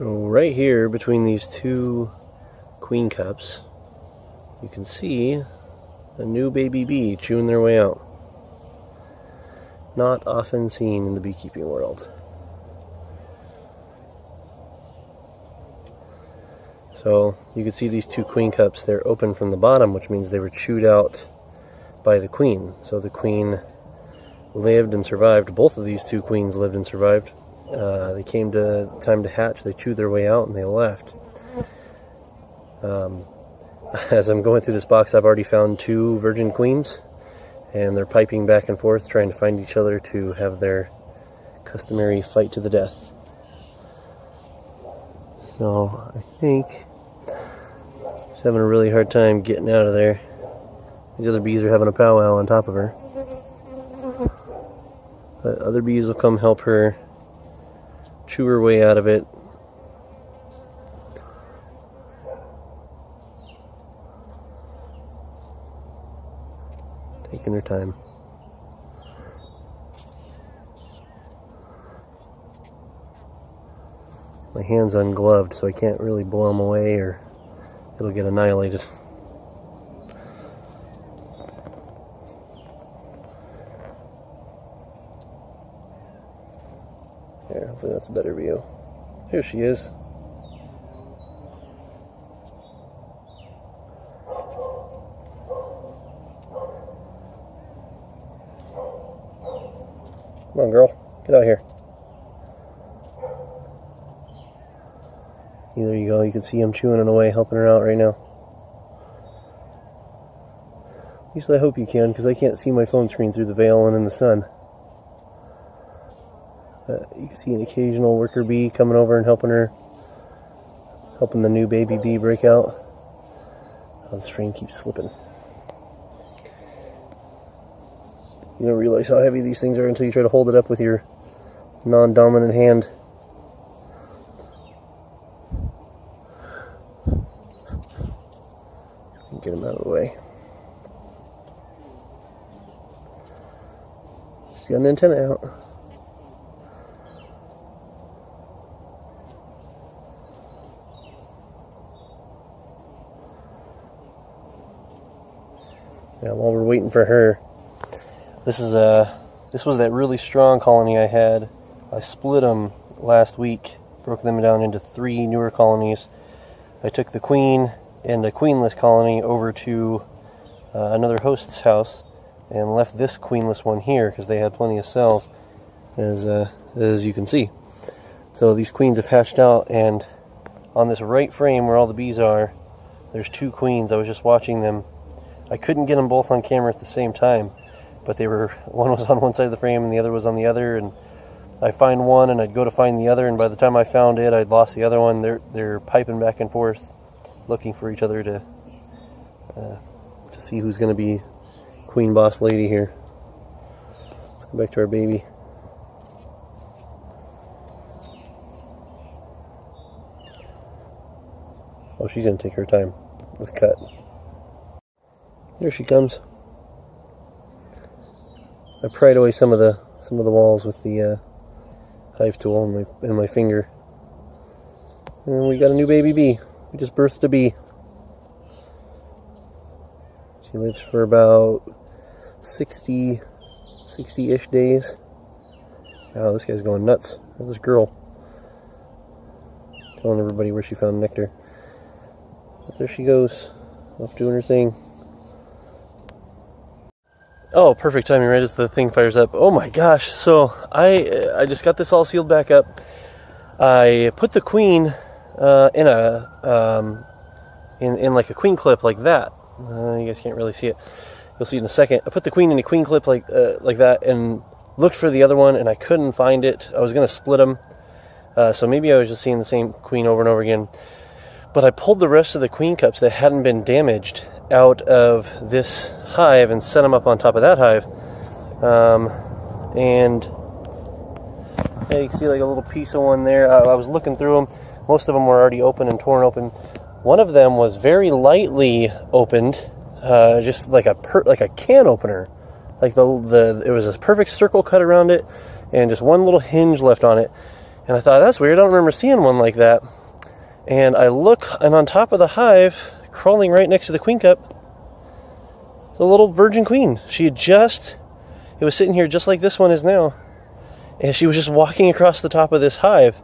So right here between these two queen cups, you can see a new baby bee chewing their way out. Not often seen in the beekeeping world. So you can see these two queen cups, they're open from the bottom, which means they were chewed out by the queen. So the queen lived and survived. Both of these two queens lived and survived. They came to time to hatch, they chewed their way out, and they left. As I'm going through this box, I've already found two virgin queens, and they're piping back and forth, trying to find each other to have their customary fight to the death. So I think she's having a really hard time getting out of there. These other bees are having a powwow on top of her. But other bees will come help her chew her way out of it. Taking her time. My hand's ungloved, so I can't really blow them away or it'll get annihilated. There, hopefully that's a better view. Here she is. Come on, girl. Get out here. There you go. You can see him chewing it away, helping her out right now. At least I hope you can, because I can't see my phone screen through the veil and in the sun. You can see an occasional worker bee coming over and helping the new baby bee break out. Oh, this frame keeps slipping. You don't realize how heavy these things are until you try to hold it up with your non-dominant hand. Get them out of the way. She's got an antenna out. Yeah, while we're waiting for her, this was that really strong colony I had. I split them last week, broke them down into 3 newer colonies. I took the queen and a queenless colony over to another host's house and left this queenless one here because they had plenty of cells, as you can see. So these queens have hatched out, and on this right frame where all the bees are, there's 2 queens. I was just watching them. I couldn't get them both on camera at the same time, but one was on one side of the frame and the other was on the other, and I'd find one and I'd go to find the other, and by the time I found it, I'd lost the other one. They're piping back and forth, looking for each other to see who's going to be queen boss lady here. Let's go back to our baby. Oh, she's going to take her time. Let's cut. Here she comes. I pried away some of the walls with the hive tool and my finger, and we got a new baby bee. We just birthed a bee. She lives for about 60-ish days. Wow, this guy's going nuts. Look at this girl telling everybody where she found nectar. But there she goes, off doing her thing. Oh, perfect timing, right as the thing fires up. Oh my gosh, so I just got this all sealed back up. I put the queen in like a queen clip like that. You guys can't really see it. You'll see it in a second. I put the queen in a queen clip like that and looked for the other one, and I couldn't find it. I was going to split them. So maybe I was just seeing the same queen over and over again. But I pulled the rest of the queen cups that hadn't been damaged out of this hive and set them up on top of that hive. And yeah, you can see like a little piece of one there. I was looking through them. Most of them were already open and torn open. One of them was very lightly opened, just like a can opener. Like it was a perfect circle cut around it, and just one little hinge left on it. And I thought, that's weird, I don't remember seeing one like that. And I look, and on top of the hive, crawling right next to the queen cup, the little virgin queen. It was sitting here just like this one is now. And she was just walking across the top of this hive.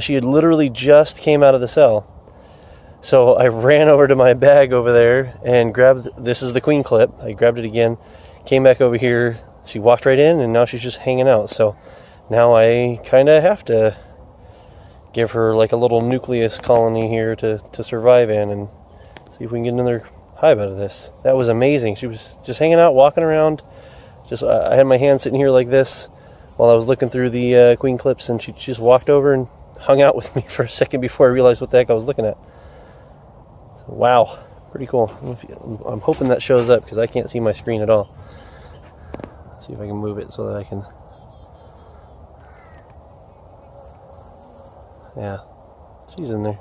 She had literally just came out of the cell. So I ran over to my bag over there and grabbed, this is the queen clip. I grabbed it again, came back over here. She walked right in, and now she's just hanging out. So now I kind of have to give her like a little nucleus colony here to survive in, and see if we can get another hive out of this. That was amazing. She was just hanging out, walking around. I had my hand sitting here like this while I was looking through the queen clips, and she just walked over and hung out with me for a second before I realized what the heck I was looking at. So, wow, pretty cool. I'm hoping that shows up because I can't see my screen at all. Let's see if I can move it so that I can. Yeah, she's in there.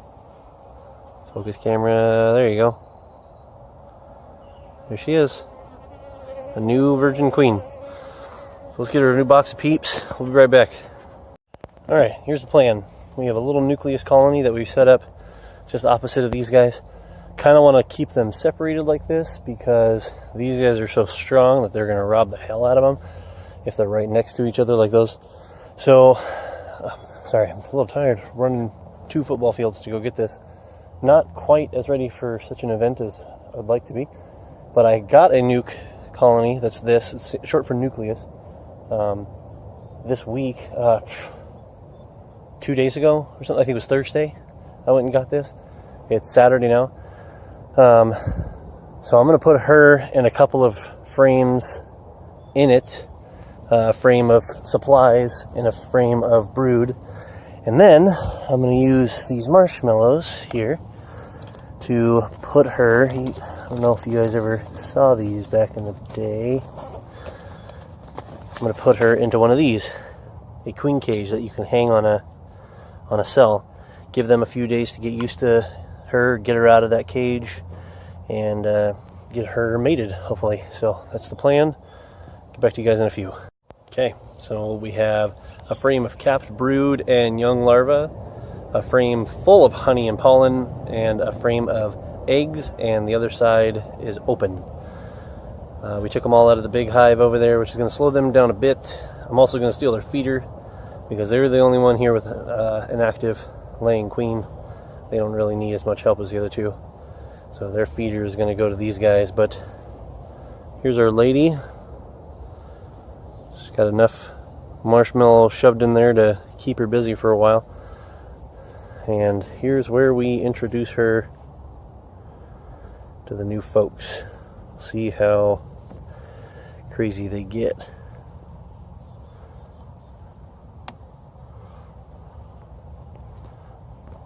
Focus camera, there you go. There she is. A new virgin queen. So let's get her a new box of peeps. We'll be right back. Alright, here's the plan. We have a little nucleus colony that we've set up just opposite of these guys. Kind of want to keep them separated like this because these guys are so strong that they're going to rob the hell out of them if they're right next to each other like those. So, sorry, I'm a little tired running 2 football fields to go get this. Not quite as ready for such an event as I'd like to be, but I got a nuke colony. That's this. It's short for nucleus. This week, 2 days ago or something. I think it was Thursday. I went and got this. It's Saturday now. So I'm going to put her in a couple of frames in it. A frame of supplies and a frame of brood. And then I'm going to use these marshmallows here to put her. I don't know if you guys ever saw these back in the day. I'm going to put her into one of these. A queen cage that you can hang on a cell. Give them a few days to get used to her, get her out of that cage, and get her mated, hopefully. So that's the plan. Get back to you guys in a few. Okay, so we have a frame of capped brood and young larvae, a frame full of honey and pollen, and a frame of eggs, and the other side is open. We took them all out of the big hive over there, which is going to slow them down a bit. I'm also going to steal their feeder because they're the only one here with an active laying queen. They don't really need as much help as the other two. So their feeder is going to go to these guys. But here's our lady. She's got enough marshmallow shoved in there to keep her busy for a while. And here's where we introduce her to the new folks. See how crazy they get.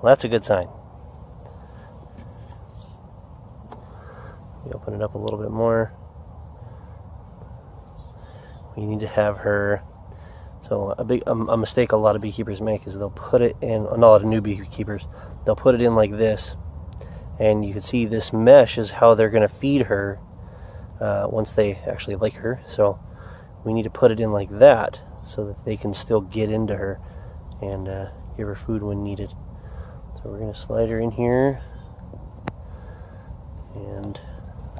Well, that's a good sign. We open it up a little bit more. We need to have her. So a mistake a lot of beekeepers make is they'll put it in, not a lot of new beekeepers, they'll put it in like this. And you can see this mesh is how they're going to feed her once they actually like her. So we need to put it in like that so that they can still get into her and give her food when needed. So we're going to slide her in here. And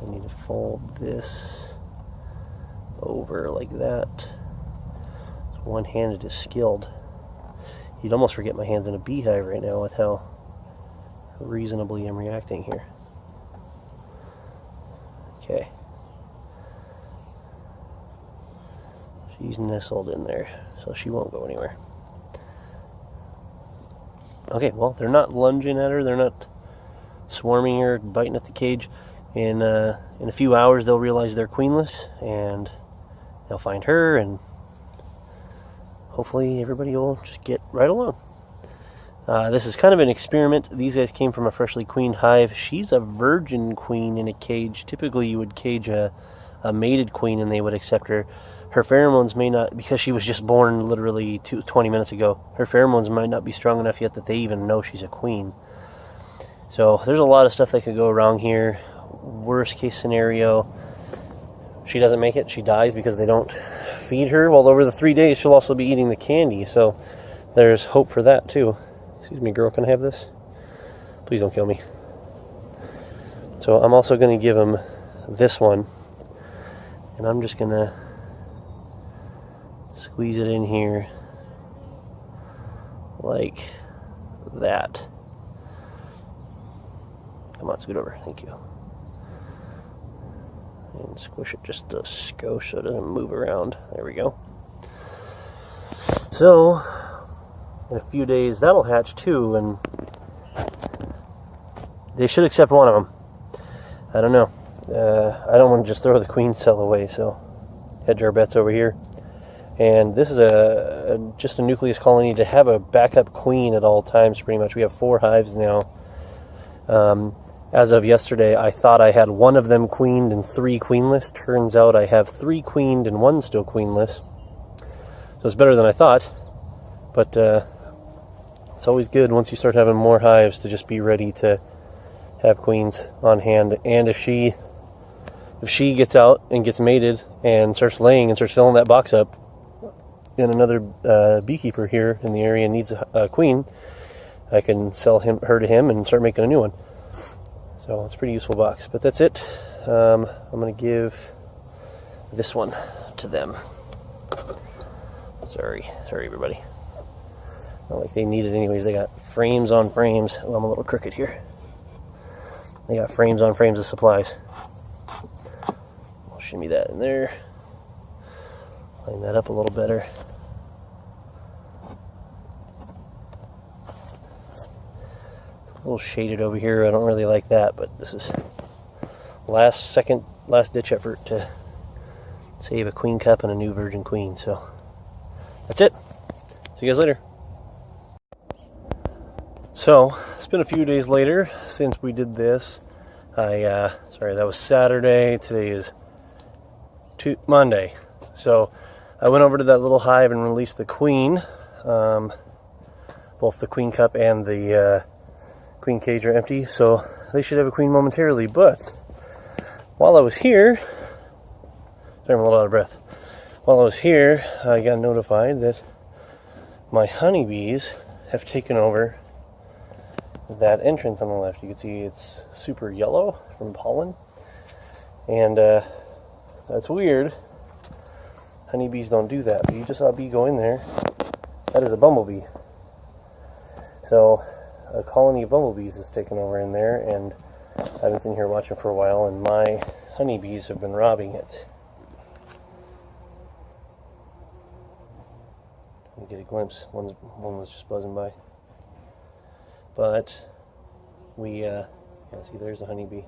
I need to fold this over like that. One-handed is skilled. You'd almost forget my hands in a beehive right now with how reasonably I'm reacting here. Okay. She's nestled in there, so she won't go anywhere. Okay, well, they're not lunging at her. They're not swarming her, biting at the cage. In a few hours, they'll realize they're queenless, and they'll find her, and hopefully everybody will just get right along. This is kind of an experiment. These guys came from a freshly queened hive. She's a virgin queen in a cage. Typically you would cage a mated queen and they would accept her. Her pheromones may not, because she was just born literally 20 minutes ago, her pheromones might not be strong enough yet that they even know she's a queen. So there's a lot of stuff that could go wrong here. Worst case scenario, she doesn't make it, she dies because they don't feed her. Well, over the 3 days she'll also be eating the candy, so there's hope for that too. Excuse me, girl, can I have this? Please don't kill me. So I'm also going to give him this one, and I'm just going to squeeze it in here like that. Come on, scoot over. Thank you. And squish it just a skosh so it doesn't move around. There we go. So, in a few days, that'll hatch too, and they should accept one of them. I don't know. I don't want to just throw the queen cell away, so hedge our bets over here. And this is just a nucleus colony to have a backup queen at all times, pretty much. We have 4 hives now. As of yesterday, I thought I had 1 of them queened and 3 queenless. Turns out I have 3 queened and 1 still queenless. So it's better than I thought. But it's always good once you start having more hives to just be ready to have queens on hand. And if she gets out and gets mated and starts laying and starts filling that box up, and another beekeeper here in the area needs a queen, I can sell her to him and start making a new one. So it's a pretty useful box. But that's it. I'm going to give this one to them. Sorry everybody. Not like they need it anyways. They got frames on frames. Oh, I'm a little crooked here. They got frames on frames of supplies. I'll shimmy that in there. Line that up a little better. It's a little shaded over here. I don't really like that, but this is last ditch effort to save a queen cup and a new virgin queen. So that's it. See you guys later. So it's been a few days later since we did this. Sorry, that was Saturday. Today is Monday. So I went over to that little hive and released the queen. Both the queen cup and the queen cage are empty, so they should have a queen momentarily. But while I was here, sorry, I'm a little out of breath. While I was here, I got notified that my honeybees have taken over that entrance on the left. You can see it's super yellow from pollen, and that's weird. Honeybees don't do that, but you just saw a bee go in there. That is a bumblebee. So a colony of bumblebees has taken over in there, and I've been sitting here watching for a while, and my honeybees have been robbing it. Let me get a glimpse. One was just buzzing by. But we, see, there's a honeybee.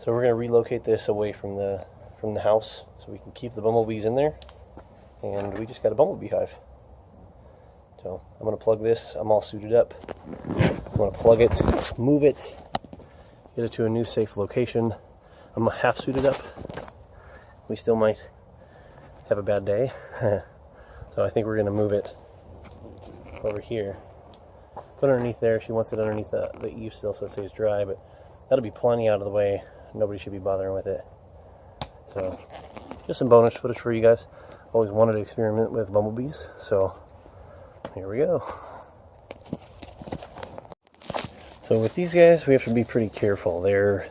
So we're going to relocate this away from the house so we can keep the bumblebees in there. And we just got a bumblebee hive. So I'm going to plug this. I'm all suited up. I'm going to plug it, move it, get it to a new safe location. I'm half suited up. We still might have a bad day. So I think we're going to move it over here. Put it underneath there. She wants it underneath the eave still so it stays dry, but that'll be plenty out of the way. Nobody should be bothering with it. So just some bonus footage for you guys. Always wanted to experiment with bumblebees, so here we go. So with these guys, we have to be pretty careful. Their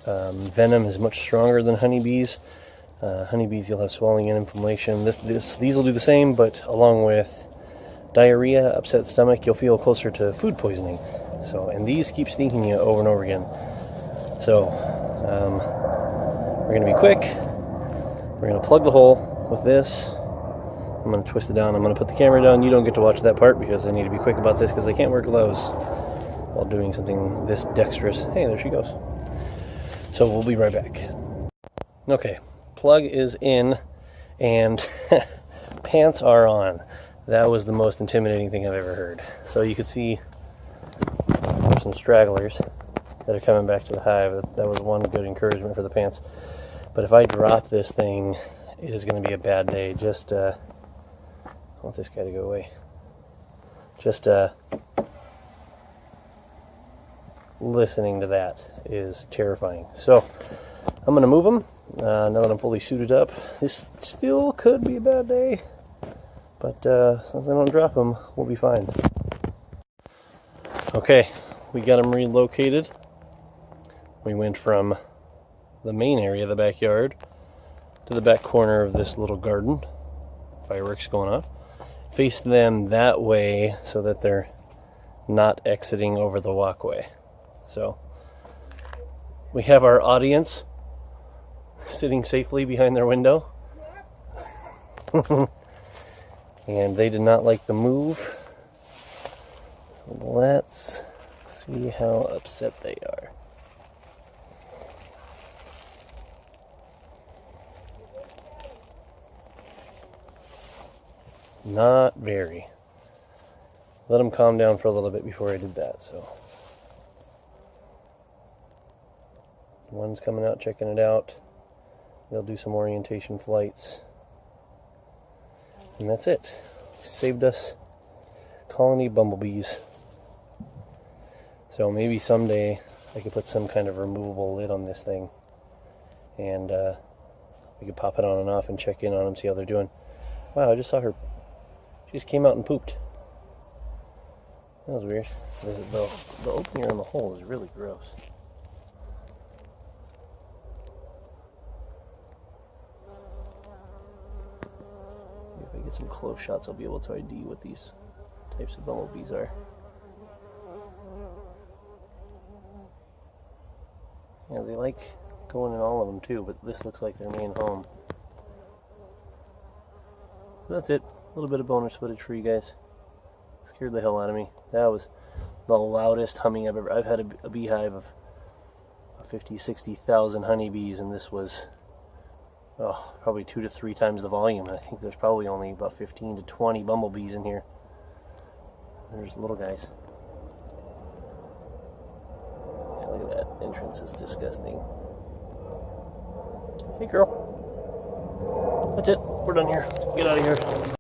venom is much stronger than honeybees. Honeybees, you'll have swelling and inflammation. These will do the same, but along with diarrhea, upset stomach, you'll feel closer to food poisoning. So, and these keep sneaking you over and over again. So, we're going to be quick. We're going to plug the hole with this. I'm going to twist it down. I'm going to put the camera down. You don't get to watch that part because I need to be quick about this because I can't wear gloves while doing something this dexterous. Hey, there she goes. So we'll be right back. Okay, plug is in and pants are on. That was the most intimidating thing I've ever heard. So you could see some stragglers that are coming back to the hive. That was one good encouragement for the pants. But if I drop this thing, it is going to be a bad day. Just, I want this guy to go away. Just listening to that is terrifying. So I'm going to move them now that I'm fully suited up. This still could be a bad day. But as long as I don't drop them, we'll be fine. Okay, we got them relocated. We went from the main area of the backyard to the back corner of this little garden. Fireworks going on. Face them that way so that they're not exiting over the walkway. So we have our audience sitting safely behind their window. And they did not like the move. So let's see how upset they are. Not very. Let them calm down for a little bit before I did that, so. One's coming out, checking it out. They'll do some orientation flights. And that's it. Saved us colony bumblebees. So maybe someday I could put some kind of removable lid on this thing. And we could pop it on and off and check in on them, see how they're doing. Wow, I just saw her. She just came out and pooped. That was weird. The opening on the hole is really gross. If I get some close shots, I'll be able to ID what these types of bumblebees are. Yeah, they like going in all of them too, but this looks like their main home. So that's it. A little bit of bonus footage for you guys. Scared the hell out of me. That was the loudest humming I've ever. I've had a beehive of 50, 60,000 honeybees, and this was probably 2 to 3 times the volume. And I think there's probably only about 15 to 20 bumblebees in here. There's little guys. Yeah, look at that entrance is disgusting. Hey girl. That's it. We're done here. Get out of here.